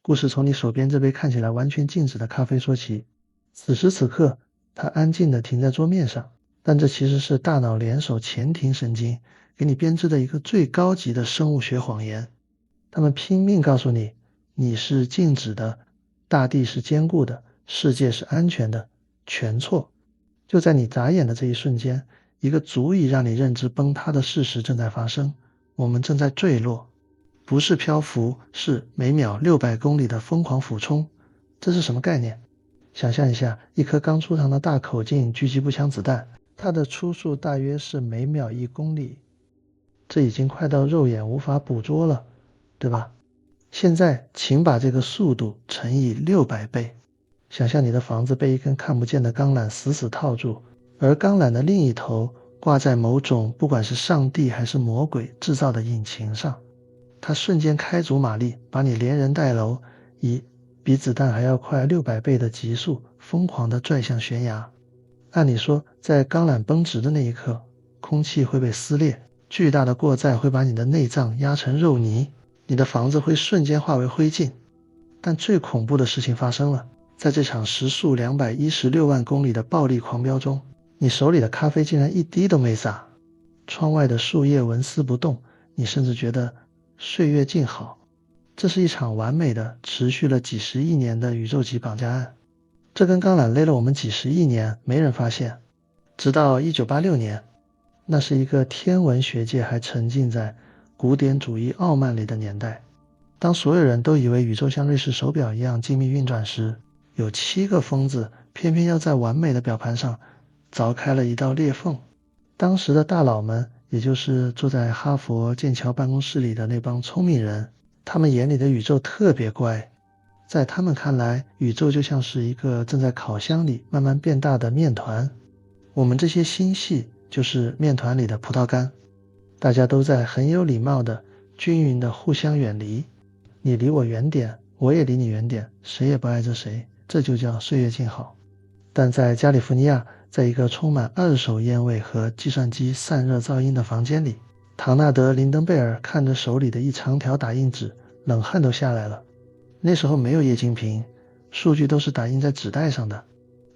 故事从你手边这杯看起来完全静止的咖啡说起。此时此刻，它安静地停在桌面上，但这其实是大脑联手前庭神经给你编织的一个最高级的生物学谎言。他们拼命告诉你，你是静止的，大地是坚固的，世界是安全的，全错。就在你眨眼的这一瞬间，一个足以让你认知崩塌的事实正在发生，我们正在坠落。不是漂浮，是每秒600公里的疯狂俯冲。这是什么概念？想象一下，一颗刚出膛的大口径狙击步枪子弹，它的初速大约是每秒1公里，这已经快到肉眼无法捕捉了，对吧？现在请把这个速度乘以600倍，想象你的房子被一根看不见的钢缆死死套住，而钢缆的另一头挂在某种不管是上帝还是魔鬼制造的引擎上，它瞬间开足马力，把你连人带楼，以比子弹还要快600倍的急速疯狂地拽向悬崖。按理说，在钢缆绷直的那一刻，空气会被撕裂，巨大的过载会把你的内脏压成肉泥，你的房子会瞬间化为灰烬。但最恐怖的事情发生了，在这场时速216万公里的暴力狂飙中，你手里的咖啡竟然一滴都没洒，窗外的树叶纹丝不动，你甚至觉得岁月静好。这是一场完美的持续了几十亿年的宇宙级绑架案。这根钢缆勒了我们几十亿年，没人发现，直到1986年，那是一个天文学界还沉浸在古典主义傲慢里的年代。当所有人都以为宇宙像瑞士手表一样精密运转时，有7个疯子偏偏要在完美的表盘上凿开了一道裂缝。当时的大佬们，也就是坐在哈佛剑桥办公室里的那帮聪明人，他们眼里的宇宙特别乖。在他们看来，宇宙就像是一个正在烤箱里慢慢变大的面团，我们这些星系就是面团里的葡萄干，大家都在很有礼貌的均匀的互相远离，你离我远点，我也离你远点，谁也不碍着谁，这就叫岁月静好。但在加利福尼亚，在一个充满二手烟味和计算机散热噪音的房间里，唐纳德·林登贝尔看着手里的一长条打印纸，冷汗都下来了。那时候没有液晶屏，数据都是打印在纸带上的。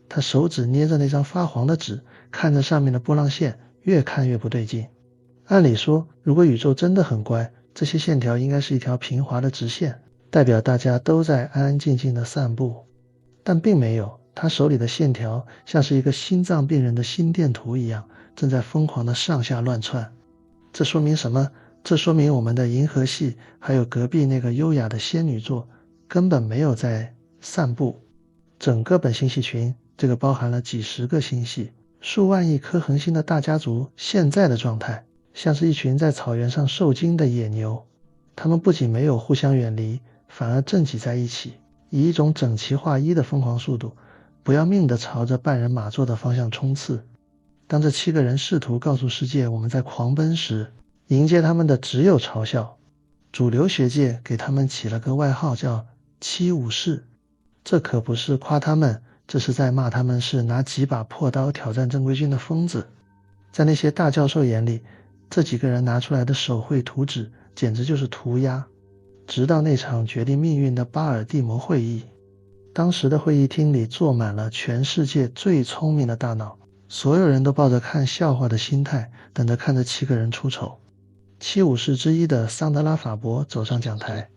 他手指捏着那张发黄的纸，看着上面的波浪线，越看越不对劲。按理说，如果宇宙真的很乖，这些线条应该是一条平滑的直线，代表大家都在安安静静的散步。但并没有，他手里的线条像是一个心脏病人的心电图一样，正在疯狂的上下乱窜。这说明什么？这说明我们的银河系还有隔壁那个优雅的仙女座根本没有在散步。整个本星系群，这个包含了几十个星系、数万亿颗恒星的大家族，现在的状态像是一群在草原上受惊的野牛。他们不仅没有互相远离，反而正挤在一起，以一种整齐划一的疯狂速度，不要命地朝着半人马座的方向冲刺。当这7个人试图告诉世界我们在狂奔时，迎接他们的只有嘲笑。主流学界给他们起了个外号叫七武士，这可不是夸他们，这是在骂他们是拿几把破刀挑战正规军的疯子。在那些大教授眼里，这几个人拿出来的手绘图纸简直就是涂鸦。直到那场决定命运的巴尔的摩会议，当时的会议厅里坐满了全世界最聪明的大脑，所有人都抱着看笑话的心态，等着看这7个人出丑。7武士之一的桑德拉·法伯走上讲台，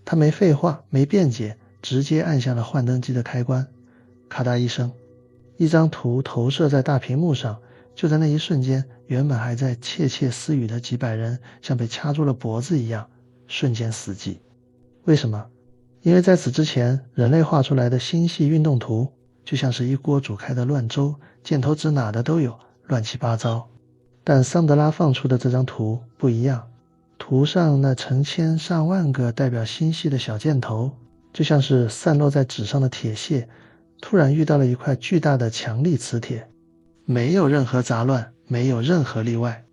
他没废话，没辩解，直接按下了幻灯机的开关。咔嗒一声，一张图投射在大屏幕上。就在那一瞬间，原本还在窃窃私语的几百人像被掐住了脖子一样，瞬间死寂。为什么？因为在此之前，人类画出来的星系运动图就像是一锅煮开的乱粥，箭头指哪的都有，乱七八糟。但桑德拉放出的这张图不一样，图上那成千上万个代表星系的小箭头，就像是散落在纸上的铁屑，突然遇到了一块巨大的强力磁铁，没有任何杂乱，没有任何例外。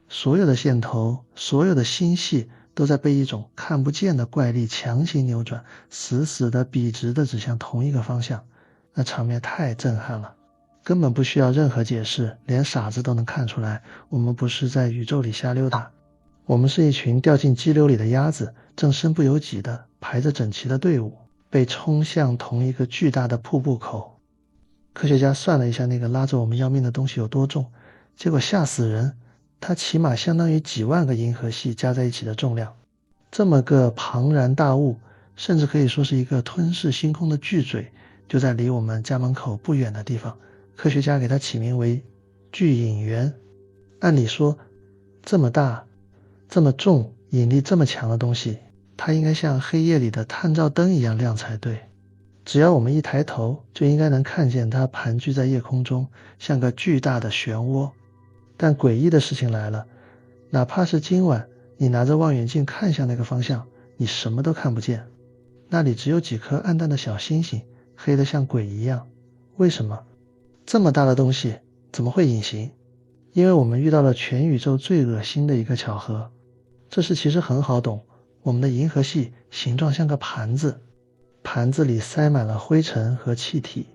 所有的线头，所有的星系都在被一种看不见的怪力强行扭转，死死的笔直的指向同一个方向。那场面太震撼了，根本不需要任何解释，连傻子都能看出来，我们不是在宇宙里瞎溜达，我们是一群掉进激流里的鸭子，正身不由己的排着整齐的队伍。被冲向同一个巨大的瀑布口。科学家算了一下那个拉着我们要命的东西有多重，结果吓死人，它起码相当于几万个银河系加在一起的重量。这么个庞然大物，甚至可以说是一个吞噬星空的巨嘴，就在离我们家门口不远的地方。科学家给它起名为巨引源。按理说，这么大、这么重、引力这么强的东西，它应该像黑夜里的探照灯一样亮才对。只要我们一抬头，就应该能看见它盘踞在夜空中，像个巨大的漩涡。但诡异的事情来了，哪怕是今晚，你拿着望远镜看向那个方向，你什么都看不见。那里只有几颗暗淡的小星星，黑得像鬼一样。为什么？这么大的东西怎么会隐形？因为我们遇到了全宇宙最恶心的一个巧合。这事其实很好懂，我们的银河系形状像个盘子，盘子里塞满了灰尘和气体，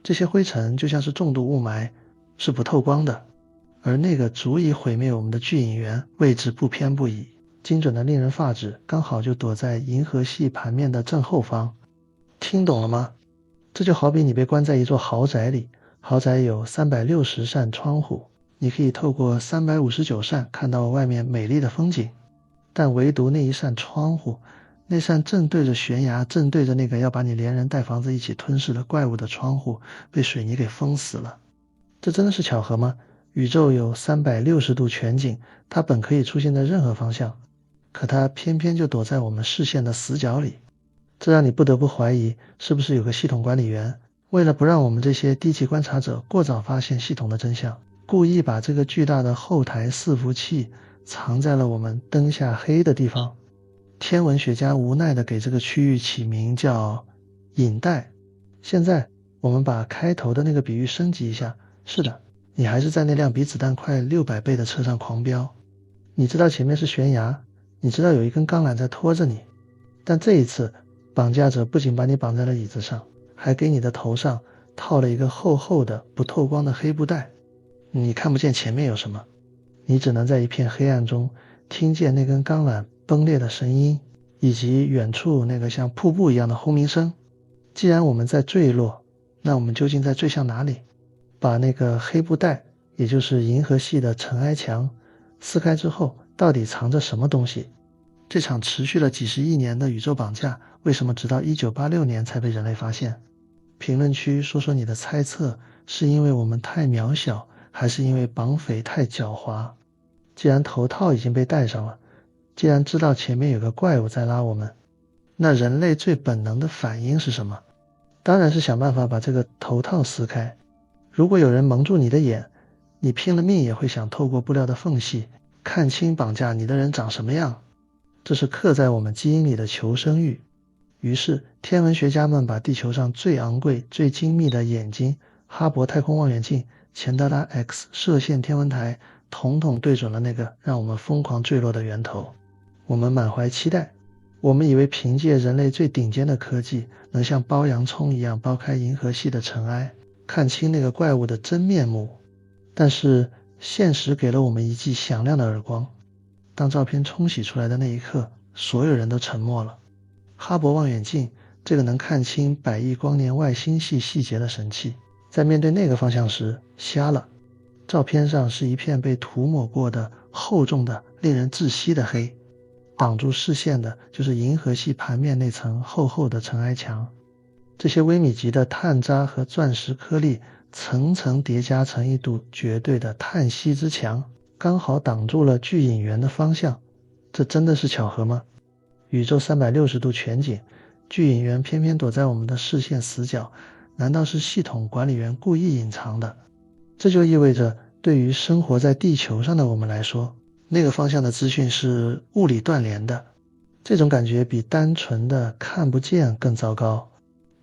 这些灰尘就像是重度雾霾，是不透光的。而那个足以毁灭我们的巨引源位置不偏不倚，精准的令人发指，刚好就躲在银河系盘面的正后方。听懂了吗？这就好比你被关在一座豪宅里，豪宅有360扇窗户，你可以透过359扇看到外面美丽的风景，但唯独那一扇窗户，那扇正对着悬崖，正对着那个要把你连人带房子一起吞噬的怪物的窗户，被水泥给封死了。这真的是巧合吗？宇宙有360度全景，它本可以出现在任何方向，可它偏偏就躲在我们视线的死角里。这让你不得不怀疑，是不是有个系统管理员，为了不让我们这些低级观察者过早发现系统的真相，故意把这个巨大的后台伺服器藏在了我们灯下黑的地方。天文学家无奈地给这个区域起名叫引带。现在我们把开头的那个比喻升级一下，是的，你还是在那辆比子弹快600倍的车上狂飙，你知道前面是悬崖，你知道有一根钢缆在拖着你，但这一次绑架者不仅把你绑在了椅子上，还给你的头上套了一个厚厚的不透光的黑布带，你看不见前面有什么，你只能在一片黑暗中听见那根钢缆崩裂的声音，以及远处那个像瀑布一样的轰鸣声。既然我们在坠落，那我们究竟在坠向哪里？把那个黑布带，也就是银河系的尘埃墙撕开之后，到底藏着什么东西？这场持续了几十亿年的宇宙绑架，为什么直到1986年才被人类发现？评论区说说你的猜测，是因为我们太渺小，还是因为绑匪太狡猾？既然头套已经被戴上了，既然知道前面有个怪物在拉我们，那人类最本能的反应是什么？当然是想办法把这个头套撕开。如果有人蒙住你的眼，你拼了命也会想透过布料的缝隙看清绑架你的人长什么样。这是刻在我们基因里的求生欲。于是天文学家们把地球上最昂贵最精密的眼睛哈勃太空望远镜、钱德拉 X 射线天文台统统对准了那个让我们疯狂坠落的源头。我们满怀期待，我们以为凭借人类最顶尖的科技能像剥洋葱一样剥开银河系的尘埃，看清那个怪物的真面目。但是现实给了我们一记响亮的耳光。当照片冲洗出来的那一刻，所有人都沉默了。哈勃望远镜，这个能看清100亿光年外星系细节的神器，在面对那个方向时瞎了。照片上是一片被涂抹过的厚重的令人窒息的黑，挡住视线的就是银河系盘面那层厚厚的尘埃墙。这些微米级的碳渣和钻石颗粒层层叠加成一堵绝对的碳锡之墙，刚好挡住了巨引源的方向。这真的是巧合吗？宇宙360度全景，巨引源偏偏躲在我们的视线死角，难道是系统管理员故意隐藏的？这就意味着对于生活在地球上的我们来说，那个方向的资讯是物理断联的。这种感觉比单纯的看不见更糟糕。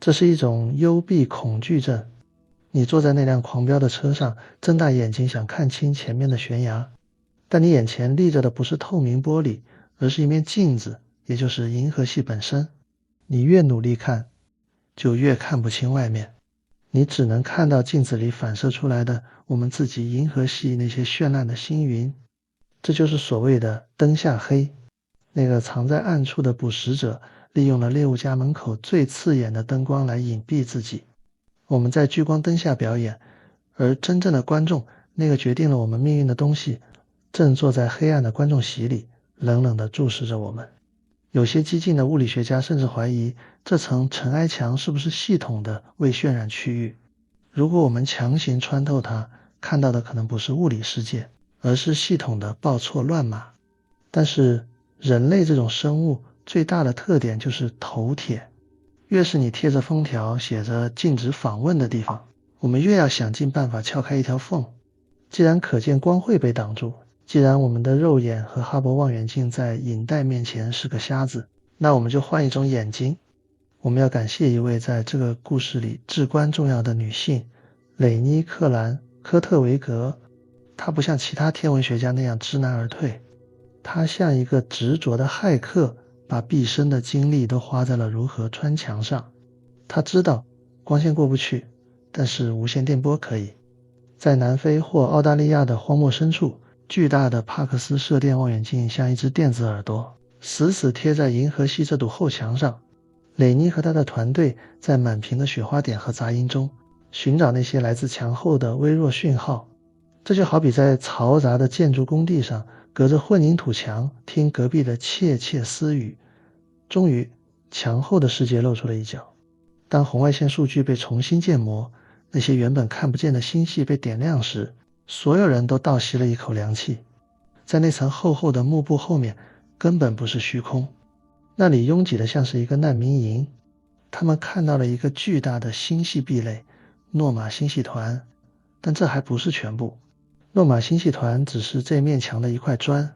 这是一种幽闭恐惧症。你坐在那辆狂飙的车上，睁大眼睛想看清前面的悬崖，但你眼前立着的不是透明玻璃，而是一面镜子，也就是银河系本身。你越努力看，就越看不清外面，你只能看到镜子里反射出来的我们自己银河系那些绚烂的星云。这就是所谓的灯下黑。那个藏在暗处的捕食者利用了猎物家门口最刺眼的灯光来隐蔽自己。我们在聚光灯下表演，而真正的观众，那个决定了我们命运的东西，正坐在黑暗的观众席里，冷冷地注视着我们。有些激进的物理学家甚至怀疑，这层尘埃墙是不是系统的未渲染区域。如果我们强行穿透它，看到的可能不是物理世界，而是系统的报错乱码。但是人类这种生物最大的特点就是头铁，越是你贴着封条写着禁止访问的地方，我们越要想尽办法撬开一条缝。既然可见光会被挡住，既然我们的肉眼和哈勃望远镜在影带面前是个瞎子，那我们就换一种眼睛。我们要感谢一位在这个故事里至关重要的女性，蕾妮·克兰·科特维格。她不像其他天文学家那样知难而退，她像一个执着的骇客，把毕生的精力都花在了如何穿墙上。她知道光线过不去，但是无线电波可以。在南非或澳大利亚的荒漠深处，巨大的帕克斯射电望远镜像一只电子耳朵，死死贴在银河系这堵后墙上。蕾妮和他的团队在满屏的雪花点和杂音中寻找那些来自墙后的微弱讯号。这就好比在嘈杂的建筑工地上，隔着混凝土墙听隔壁的窃窃私语。终于，墙后的世界露出了一角。当红外线数据被重新建模，那些原本看不见的星系被点亮时，所有人都倒吸了一口凉气。在那层厚厚的幕布后面，根本不是虚空，那里拥挤得像是一个难民营。他们看到了一个巨大的星系壁垒——诺玛星系团，但这还不是全部。诺玛星系团只是这面墙的一块砖，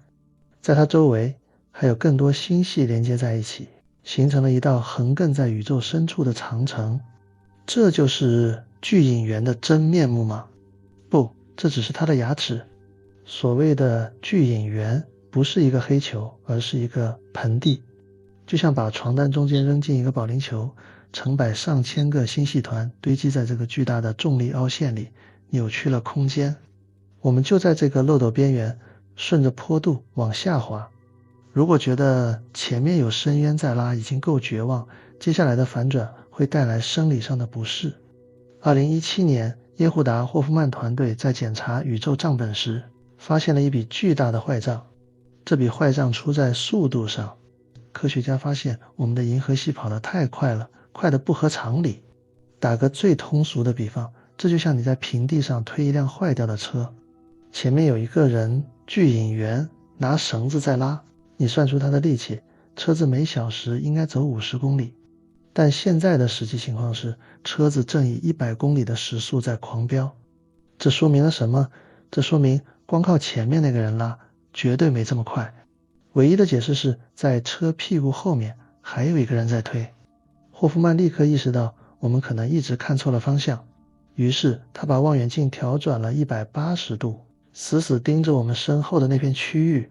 在它周围还有更多星系连接在一起，形成了一道横亘在宇宙深处的长城。这就是巨影源的真面目吗？不，这只是它的牙齿。所谓的巨影源不是一个黑球，而是一个盆地，就像把床单中间扔进一个保龄球，成百上千个星系团堆积在这个巨大的重力凹陷里，扭曲了空间。我们就在这个漏斗边缘，顺着坡度往下滑。如果觉得前面有深渊在拉已经够绝望，接下来的反转会带来生理上的不适。2017年，耶胡达·霍夫曼团队在检查宇宙账本时，发现了一笔巨大的坏账。这笔坏账出在速度上。科学家发现我们的银河系跑得太快了，快得不合常理。打个最通俗的比方，这就像你在平地上推一辆坏掉的车，前面有一个人巨影源拿绳子在拉，你算出他的力气，车子每小时应该走50公里。但现在的实际情况是，车子正以100公里的时速在狂飙。这说明了什么？这说明光靠前面那个人拉，绝对没这么快。唯一的解释是，在车屁股后面还有一个人在推。霍夫曼立刻意识到我们可能一直看错了方向，于是他把望远镜调转了180度，死死盯着我们身后的那片区域。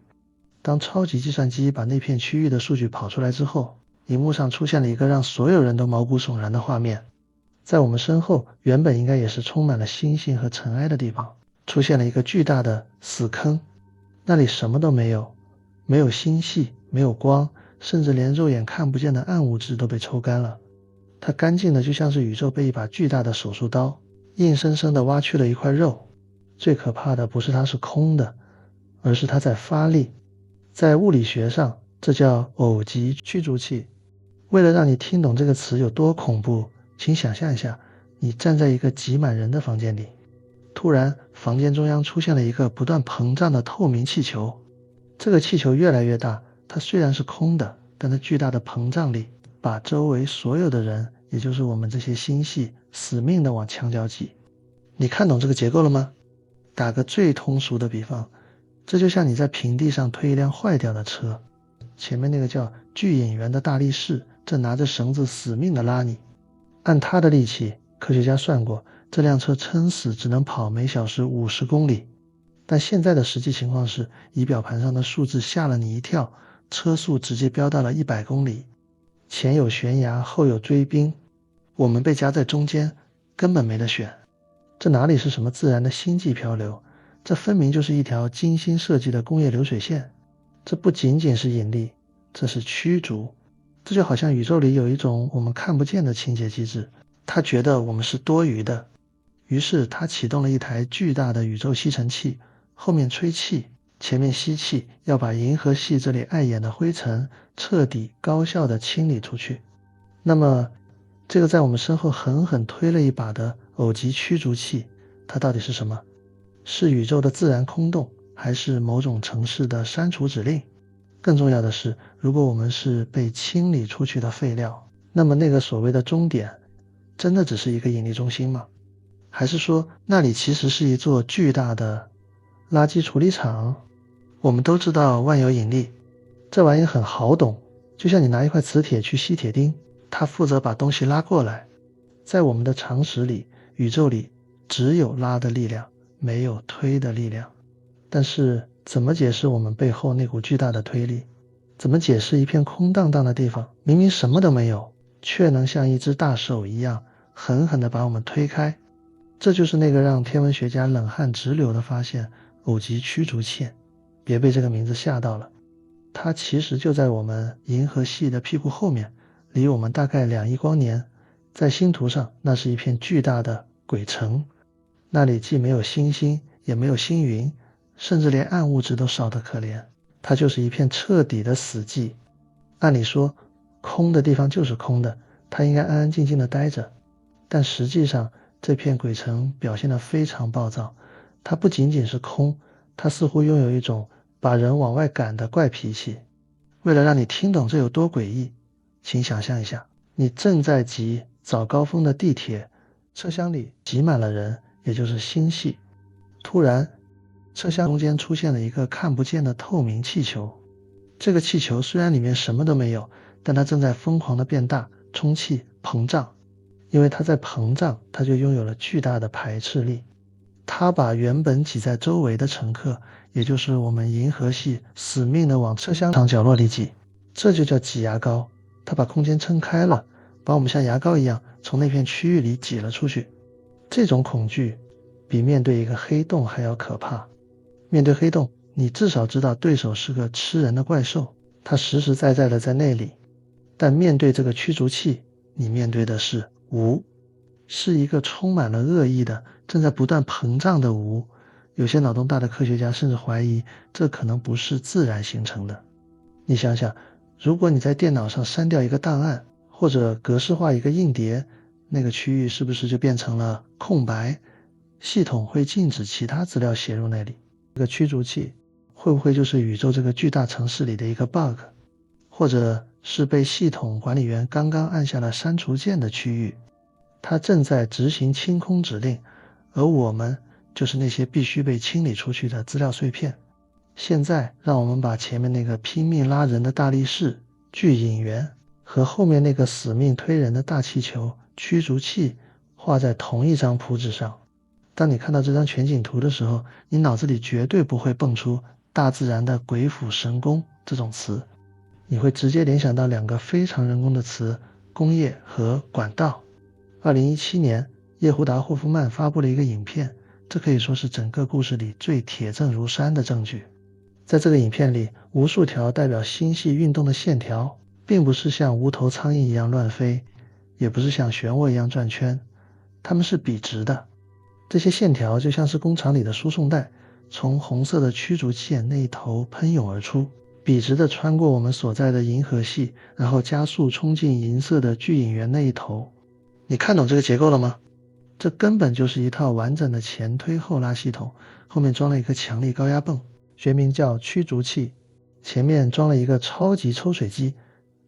当超级计算机把那片区域的数据跑出来之后，荧幕上出现了一个让所有人都毛骨悚然的画面。在我们身后，原本应该也是充满了星星和尘埃的地方，出现了一个巨大的死坑。那里什么都没有，没有星系，没有光，甚至连肉眼看不见的暗物质都被抽干了。它干净的就像是宇宙被一把巨大的手术刀硬生生地挖去了一块肉。最可怕的不是它是空的，而是它在发力。在物理学上，这叫偶极驱逐器。为了让你听懂这个词有多恐怖，请想象一下，你站在一个挤满人的房间里，突然房间中央出现了一个不断膨胀的透明气球。这个气球越来越大，它虽然是空的，但它巨大的膨胀力把周围所有的人，也就是我们这些星系，死命地往墙角挤。你看懂这个结构了吗？打个最通俗的比方，这就像你在平地上推一辆坏掉的车，前面那个叫巨影源的大力士正拿着绳子死命地拉你。按他的力气，科学家算过，这辆车撑死只能跑每小时50公里。但现在的实际情况是，仪表盘上的数字吓了你一跳，车速直接飙到了100公里。前有悬崖，后有追兵，我们被夹在中间，根本没得选。这哪里是什么自然的星际漂流，这分明就是一条精心设计的工业流水线。这不仅仅是引力，这是驱逐。这就好像宇宙里有一种我们看不见的清洁机制，它觉得我们是多余的，于是它启动了一台巨大的宇宙吸尘器，后面吹气，前面吸气，要把银河系这里碍眼的灰尘彻底高效地清理出去。那么这个在我们身后狠狠推了一把的偶极驱逐器，它到底是什么？是宇宙的自然空洞，还是某种程式的删除指令？更重要的是，如果我们是被清理出去的废料，那么那个所谓的终点真的只是一个引力中心吗？还是说那里其实是一座巨大的垃圾处理厂？我们都知道万有引力，这玩意很好懂，就像你拿一块磁铁去吸铁钉，它负责把东西拉过来。在我们的常识里，宇宙里只有拉的力量，没有推的力量。但是怎么解释我们背后那股巨大的推力？怎么解释一片空荡荡的地方，明明什么都没有，却能像一只大手一样狠狠地把我们推开？这就是那个让天文学家冷汗直流的发现——偶极驱逐器。别被这个名字吓到了，它其实就在我们银河系的屁股后面，离我们大概2亿光年。在星图上，那是一片巨大的鬼城，那里既没有星星，也没有星云，甚至连暗物质都少得可怜，它就是一片彻底的死寂。按理说，空的地方就是空的，它应该安安静静的待着。但实际上，这片鬼城表现得非常暴躁，它不仅仅是空，它似乎拥有一种把人往外赶的怪脾气。为了让你听懂这有多诡异，请想象一下，你正在挤早高峰的地铁，车厢里挤满了人，也就是星系。突然，车厢中间出现了一个看不见的透明气球。这个气球虽然里面什么都没有，但它正在疯狂地变大、充气、膨胀。因为它在膨胀，它就拥有了巨大的排斥力。它把原本挤在周围的乘客，也就是我们银河系死命地往车厢角落里挤，这就叫挤牙膏。它把空间撑开了，把我们像牙膏一样从那片区域里挤了出去。这种恐惧比面对一个黑洞还要可怕。面对黑洞，你至少知道对手是个吃人的怪兽，它实实在在的在那里。但面对这个驱逐器，你面对的是无，是一个充满了恶意的、正在不断膨胀的无。有些脑洞大的科学家甚至怀疑，这可能不是自然形成的。你想想，如果你在电脑上删掉一个档案，或者格式化一个硬碟，那个区域是不是就变成了空白？系统会禁止其他资料写入那里。这个驱逐器会不会就是宇宙这个巨大城市里的一个 bug？ 或者是被系统管理员刚刚按下了删除键的区域，它正在执行清空指令，而我们就是那些必须被清理出去的资料碎片。现在让我们把前面那个拼命拉人的大力士巨引源和后面那个死命推人的大气球驱逐器画在同一张谱纸上。当你看到这张全景图的时候，你脑子里绝对不会蹦出大自然的鬼斧神工这种词，你会直接联想到2个非常人工的词：工业和管道。2017年，叶胡达·霍夫曼发布了一个影片，这可以说是整个故事里最铁证如山的证据。在这个影片里，无数条代表星系运动的线条，并不是像无头苍蝇一样乱飞，也不是像漩涡一样转圈，它们是笔直的。这些线条就像是工厂里的输送带，从红色的驱逐器那一头喷涌而出，笔直的穿过我们所在的银河系，然后加速冲进银色的巨引源那一头。你看懂这个结构了吗？这根本就是一套完整的前推后拉系统，后面装了一个强力高压泵，学名叫驱逐器，前面装了一个超级抽水机，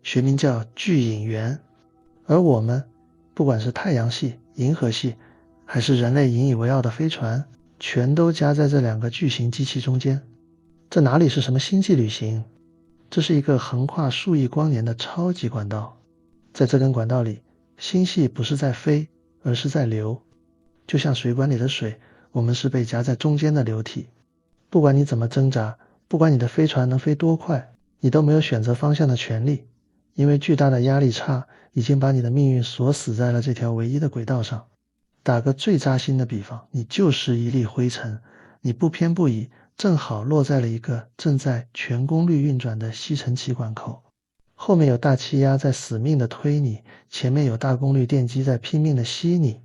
学名叫巨引源。而我们，不管是太阳系、银河系，还是人类引以为傲的飞船，全都夹在这2个巨型机器中间。这哪里是什么星际旅行？这是一个横跨数亿光年的超级管道。在这根管道里，星系不是在飞，而是在流。就像水管里的水，我们是被夹在中间的流体。不管你怎么挣扎，不管你的飞船能飞多快，你都没有选择方向的权利，因为巨大的压力差已经把你的命运锁死在了这条唯一的轨道上。打个最扎心的比方，你就是一粒灰尘，你不偏不倚，正好落在了一个正在全功率运转的吸尘器管口。后面有大气压在死命的推你，前面有大功率电机在拼命的吸你。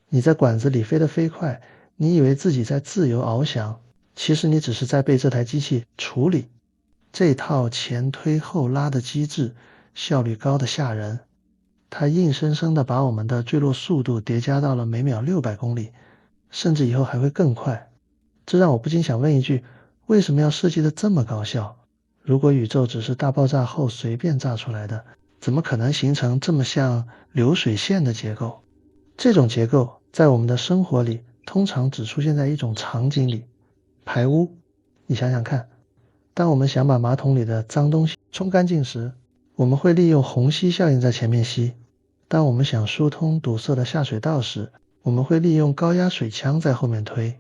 你在管子里飞得飞快，你以为自己在自由翱翔，其实你只是在被这台机器处理。这套前推后拉的机制效率高的吓人，它硬生生的把我们的坠落速度叠加到了每秒600公里，甚至以后还会更快。这让我不禁想问一句，为什么要设计的这么高效？如果宇宙只是大爆炸后随便炸出来的，怎么可能形成这么像流水线的结构？这种结构在我们的生活里通常只出现在一种场景里，排污。你想想看，当我们想把马桶里的脏东西冲干净时，我们会利用虹吸效应在前面吸；当我们想疏通堵塞的下水道时，我们会利用高压水枪在后面推。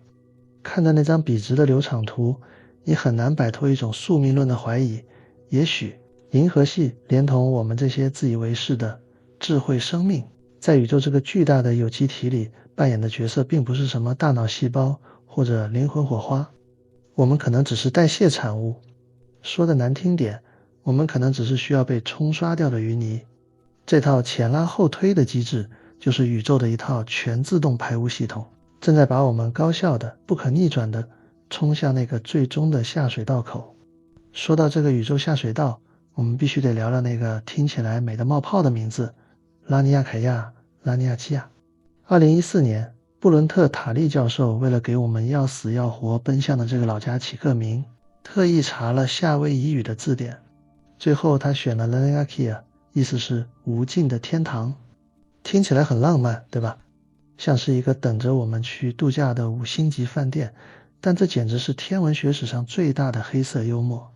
看着那张笔直的流场图，你很难摆脱一种宿命论的怀疑，也许银河系连同我们这些自以为是的智慧生命，在宇宙这个巨大的有机体里扮演的角色并不是什么大脑细胞或者灵魂火花，我们可能只是代谢产物。说的难听点，我们可能只是需要被冲刷掉的淤泥。这套前拉后推的机制就是宇宙的一套全自动排污系统，正在把我们高效的、不可逆转的冲向那个最终的下水道口。说到这个宇宙下水道，我们必须得聊聊那个听起来美得冒泡的名字——拉尼亚凯亚、拉尼亚基亚。2014年，布伦特·塔利教授为了给我们要死要活奔向的这个老家起个名，特意查了夏威夷语的字典，最后他选了 Laniakea， 意思是无尽的天堂。听起来很浪漫，对吧？像是一个等着我们去度假的5星级饭店，但这简直是天文学史上最大的黑色幽默。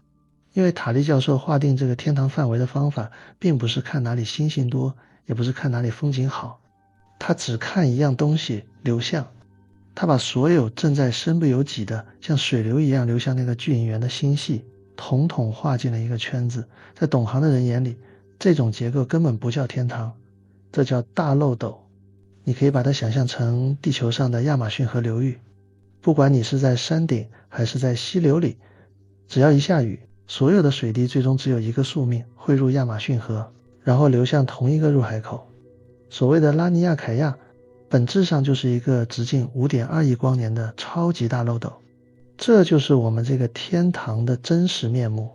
因为塔利教授划定这个天堂范围的方法，并不是看哪里星星多，也不是看哪里风景好，他只看一样东西——流向。他把所有正在身不由己的像水流一样流向那个巨引源的星系统统画进了一个圈子。在懂行的人眼里，这种结构根本不叫天堂，这叫大漏斗。你可以把它想象成地球上的亚马逊河流域，不管你是在山顶还是在溪流里，只要一下雨，所有的水滴最终只有一个宿命，汇入亚马逊河，然后流向同一个入海口。所谓的拉尼亚凯亚本质上就是一个直径 5.2 亿光年的超级大漏斗，这就是我们这个天堂的真实面目。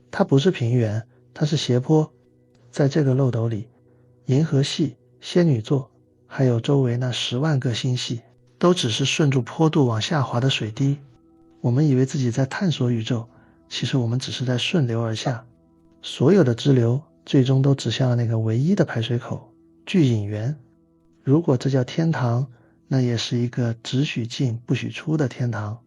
它不是平原，它是斜坡。在这个漏斗里，银河系、仙女座还有周围那10万个星系都只是顺着坡度往下滑的水滴。我们以为自己在探索宇宙，其实我们只是在顺流而下。所有的支流最终都指向了那个唯一的排水口——巨引源。如果这叫天堂，那也是一个只许进不许出的天堂。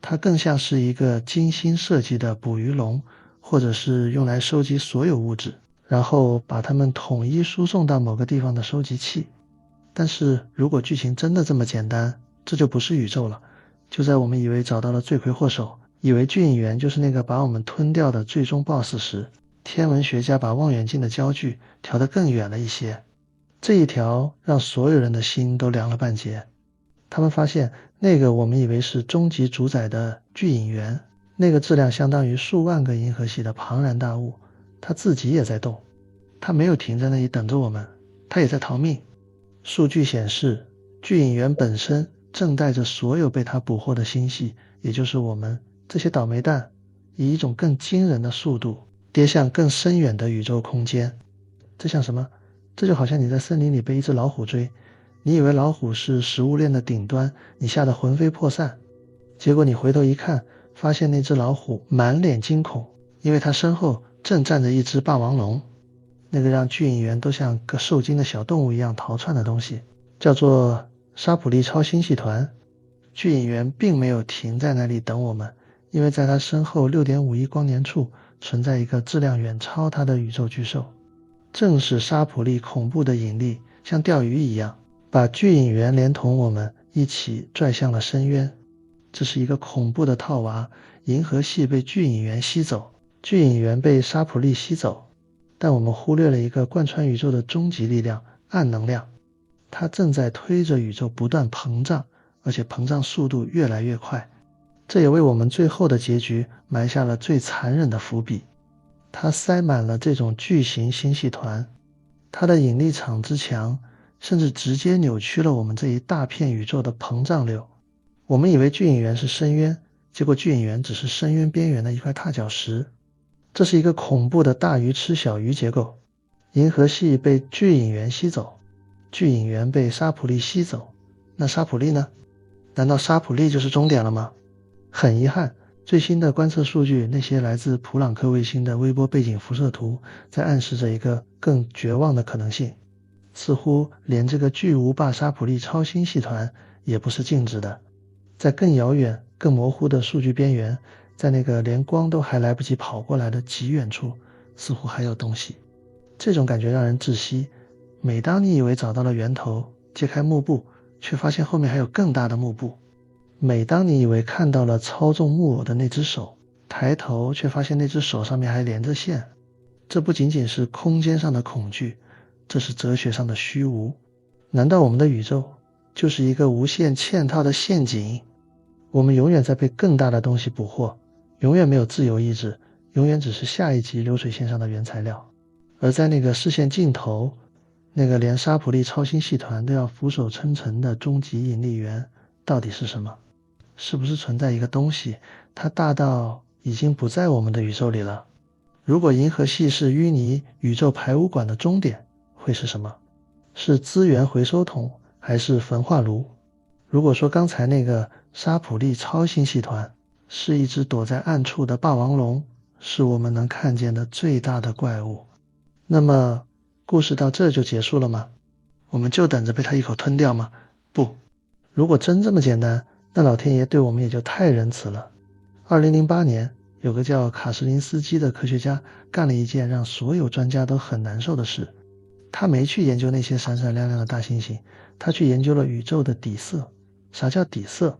它更像是一个精心设计的捕鱼笼，或者是用来收集所有物质，然后把它们统一输送到某个地方的收集器。但是如果剧情真的这么简单，这就不是宇宙了。就在我们以为找到了罪魁祸首，以为巨引源就是那个把我们吞掉的最终 BOSS 时，天文学家把望远镜的焦距调得更远了一些。这一条让所有人的心都凉了半截。他们发现那个我们以为是终极主宰的巨引源，那个质量相当于数万个银河系的庞然大物，它自己也在动。它没有停在那里等着我们，它也在逃命。数据显示，巨引源本身正带着所有被它捕获的星系，也就是我们这些倒霉蛋，以一种更惊人的速度跌向更深远的宇宙空间。这像什么？这就好像你在森林里被一只老虎追，你以为老虎是食物链的顶端，你吓得魂飞魄散，结果你回头一看，发现那只老虎满脸惊恐，因为它身后正站着一只霸王龙。那个让巨引源都像个受惊的小动物一样逃窜的东西，叫做沙普利超星系团。巨引源并没有停在那里等我们，因为在它身后 6.5 亿光年处存在一个质量远超它的宇宙巨兽。正是沙普利恐怖的引力，像钓鱼一样，把巨引源连同我们一起拽向了深渊。这是一个恐怖的套娃，银河系被巨引源吸走，巨引源被沙普利吸走，但我们忽略了一个贯穿宇宙的终极力量——暗能量。它正在推着宇宙不断膨胀，而且膨胀速度越来越快。这也为我们最后的结局埋下了最残忍的伏笔。它塞满了这种巨型星系团，它的引力场之强，甚至直接扭曲了我们这一大片宇宙的膨胀流。我们以为巨引源是深渊，结果巨引源只是深渊边缘的一块踏脚石。这是一个恐怖的大鱼吃小鱼结构。银河系被巨引源吸走，巨引源被沙普利吸走，那沙普利呢？难道沙普利就是终点了吗？很遗憾，最新的观测数据，那些来自普朗克卫星的微波背景辐射图，在暗示着一个更绝望的可能性。似乎连这个巨无霸沙普利超星系团也不是静止的，在更遥远、更模糊的数据边缘，在那个连光都还来不及跑过来的极远处，似乎还有东西。这种感觉让人窒息。每当你以为找到了源头，揭开幕布，却发现后面还有更大的幕布。每当你以为看到了操纵木偶的那只手，抬头却发现那只手上面还连着线。这不仅仅是空间上的恐惧，这是哲学上的虚无。难道我们的宇宙就是一个无限嵌套的陷阱？我们永远在被更大的东西捕获，永远没有自由意志，永远只是下一级流水线上的原材料。而在那个视线尽头，那个连沙普利超星系团都要俯首称臣的终极引力源到底是什么？是不是存在一个东西，它大到已经不在我们的宇宙里了？如果银河系是淤泥宇宙排污管的终点，会是什么？是资源回收桶，还是焚化炉？如果说刚才那个沙普利超星系团是一只躲在暗处的霸王龙，是我们能看见的最大的怪物，那么故事到这就结束了吗？我们就等着被它一口吞掉吗？不，如果真这么简单，那老天爷对我们也就太仁慈了。2008年，有个叫卡什林斯基的科学家干了一件让所有专家都很难受的事。他没去研究那些闪闪亮亮的大猩猩，他去研究了宇宙的底色。啥叫底色？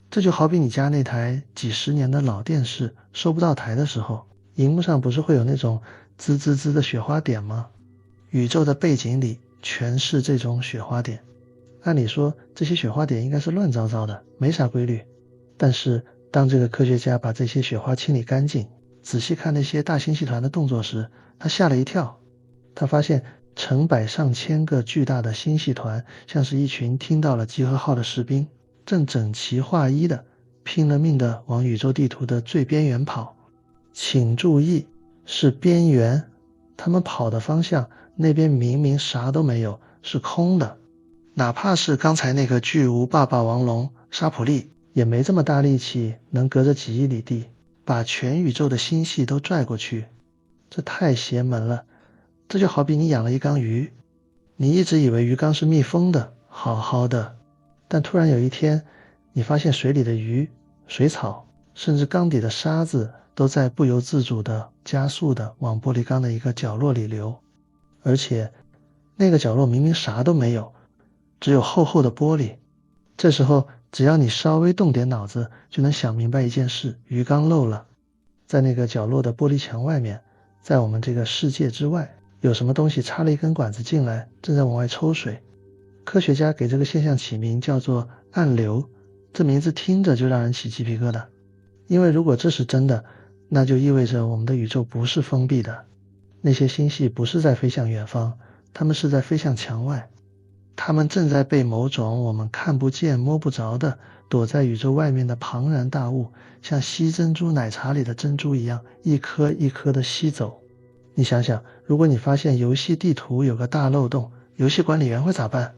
这就好比你家那台几十年的老电视收不到台的时候，荧幕上不是会有那种滋滋滋的雪花点吗？宇宙的背景里全是这种雪花点。按理说这些雪花点应该是乱糟糟的，没啥规律。但是当这个科学家把这些雪花清理干净，仔细看那些大星系团的动作时，他吓了一跳。他发现成百上千个巨大的星系团像是一群听到了集合号的士兵，正整齐划一的拼了命的往宇宙地图的最边缘跑。请注意，是边缘，他们跑的方向那边明明啥都没有，是空的。哪怕是刚才那个巨无霸王龙沙普利，也没这么大力气能隔着几亿里地把全宇宙的星系都拽过去。这太邪门了。这就好比你养了一缸鱼，你一直以为鱼缸是密封的，好好的，但突然有一天，你发现水里的鱼、水草，甚至缸底的沙子都在不由自主的加速的往玻璃缸的一个角落里流，而且那个角落明明啥都没有，只有厚厚的玻璃。这时候只要你稍微动点脑子，就能想明白一件事，鱼缸漏了。在那个角落的玻璃墙外面，在我们这个世界之外，有什么东西插了一根管子进来，正在往外抽水。科学家给这个现象起名叫做暗流，这名字听着就让人起鸡皮疙瘩。因为如果这是真的，那就意味着我们的宇宙不是封闭的，那些星系不是在飞向远方，它们是在飞向墙外，它们正在被某种我们看不见摸不着的躲在宇宙外面的庞然大物，像吸珍珠奶茶里的珍珠一样，一颗一颗的吸走。你想想，如果你发现游戏地图有个大漏洞，游戏管理员会咋办？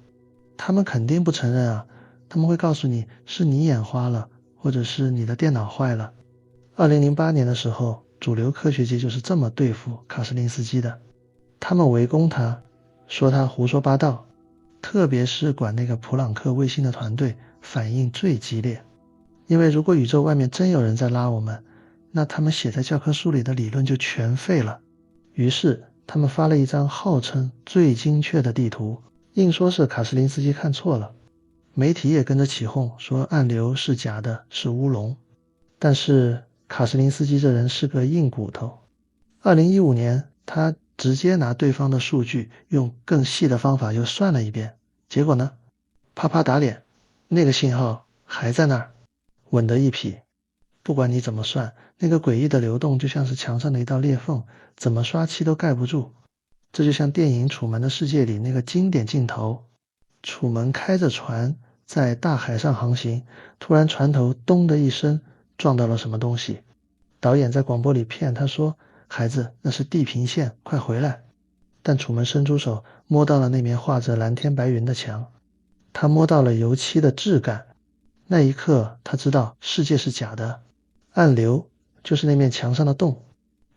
他们肯定不承认啊，他们会告诉你是你眼花了，或者是你的电脑坏了。2008年的时候，主流科学界就是这么对付卡什林斯基的。他们围攻他，说他胡说八道，特别是管那个普朗克卫星的团队反应最激烈。因为如果宇宙外面真有人在拉我们，那他们写在教科书里的理论就全废了。于是他们发了一张号称最精确的地图，硬说是卡什林斯基看错了。媒体也跟着起哄，说暗流是假的，是乌龙。但是卡什林斯基这人是个硬骨头。2015年他直接拿对方的数据用更细的方法又算了一遍，结果呢，啪啪打脸，那个信号还在那儿，稳得一匹。不管你怎么算，那个诡异的流动就像是墙上的一道裂缝，怎么刷漆都盖不住。这就像电影《楚门的世界》里那个经典镜头，楚门开着船在大海上航行，突然船头咚的一声撞到了什么东西。导演在广播里骗他说：孩子，那是地平线，快回来。但楚门伸出手摸到了那面画着蓝天白云的墙，他摸到了油漆的质感。那一刻他知道世界是假的，暗流就是那面墙上的洞，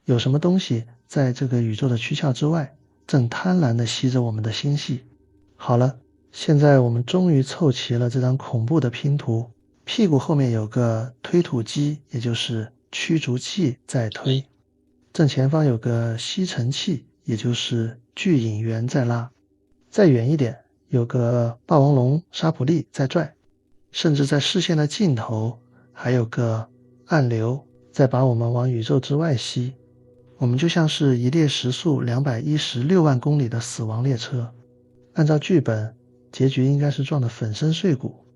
有什么东西在这个宇宙的躯壳之外，正贪婪地吸着我们的心系。好了，现在我们终于凑齐了这张恐怖的拼图，屁股后面有个推土机，也就是驱逐器在推，正前方有个吸尘器，也就是聚引源在拉，再远一点有个霸王龙沙普利在拽，甚至在视线的尽头还有个暗流在把我们往宇宙之外吸。我们就像是一列时速216万公里的死亡列车，按照剧本，结局应该是撞得粉身碎骨。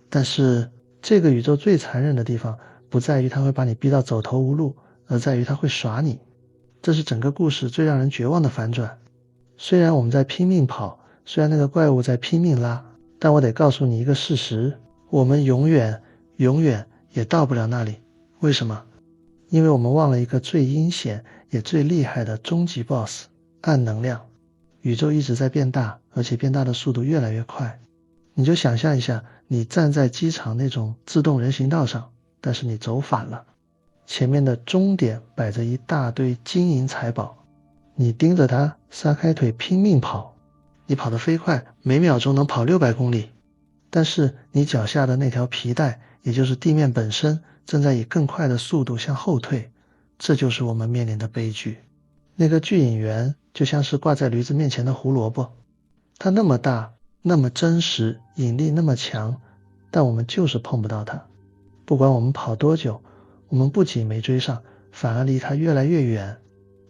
但是这个宇宙最残忍的地方不在于它会把你逼到走投无路，而在于它会耍你。这是整个故事最让人绝望的反转。虽然我们在拼命跑，虽然那个怪物在拼命拉，但我得告诉你一个事实，我们永远也到不了那里。为什么？因为我们忘了一个最阴险也最厉害的终极 BOSS， 暗能量。宇宙一直在变大，而且变大的速度越来越快。你就想象一下，你站在机场那种自动人行道上，但是你走反了，前面的终点摆着一大堆金银财宝，你盯着它撒开腿拼命跑，你跑得飞快，每秒钟能跑600公里，但是你脚下的那条皮带，也就是地面本身，正在以更快的速度向后退。这就是我们面临的悲剧。那个聚引源就像是挂在驴子面前的胡萝卜，它那么大，那么真实，引力那么强，但我们就是碰不到它。不管我们跑多久，我们不仅没追上，反而离它越来越远。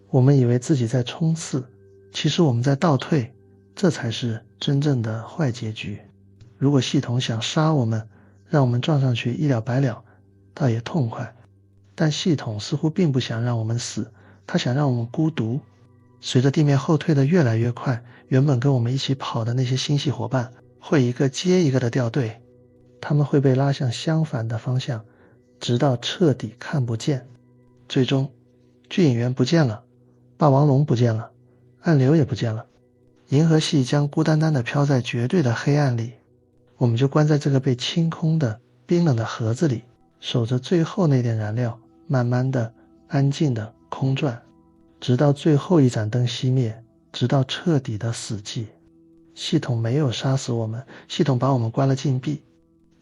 我们以为自己在冲刺，其实我们在倒退，这才是真正的坏结局。如果系统想杀我们，让我们撞上去一了百了，倒也痛快。但系统似乎并不想让我们死，它想让我们孤独。随着地面后退的越来越快，原本跟我们一起跑的那些星系伙伴会一个接一个的掉队，他们会被拉向相反的方向，直到彻底看不见。最终聚引源不见了，霸王龙不见了，暗流也不见了，银河系将孤单单地飘在绝对的黑暗里。我们就关在这个被清空的冰冷的盒子里，守着最后那点燃料，慢慢的安静的空转，直到最后一盏灯熄灭，直到彻底的死寂。系统没有杀死我们，系统把我们关了禁闭，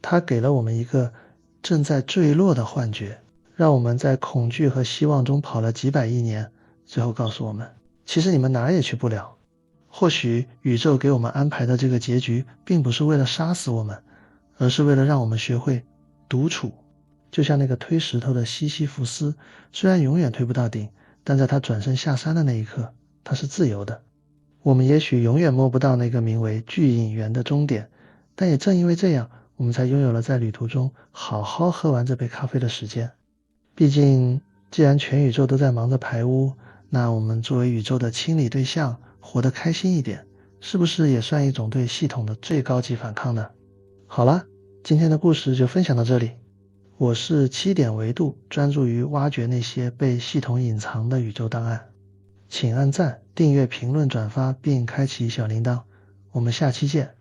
它给了我们一个正在坠落的幻觉，让我们在恐惧和希望中跑了几百亿年，最后告诉我们，其实你们哪儿也去不了。或许宇宙给我们安排的这个结局并不是为了杀死我们，而是为了让我们学会独处。就像那个推石头的西西弗斯，虽然永远推不到顶，但在他转身下山的那一刻，他是自由的。我们也许永远摸不到那个名为聚引源的终点，但也正因为这样，我们才拥有了在旅途中好好喝完这杯咖啡的时间。毕竟既然全宇宙都在忙着排污，那我们作为宇宙的清理对象，活得开心一点，是不是也算一种对系统的最高级反抗呢？好了，今天的故事就分享到这里。我是7点维度，专注于挖掘那些被系统隐藏的宇宙档案。请按赞、订阅、评论、转发并开启小铃铛。我们下期见。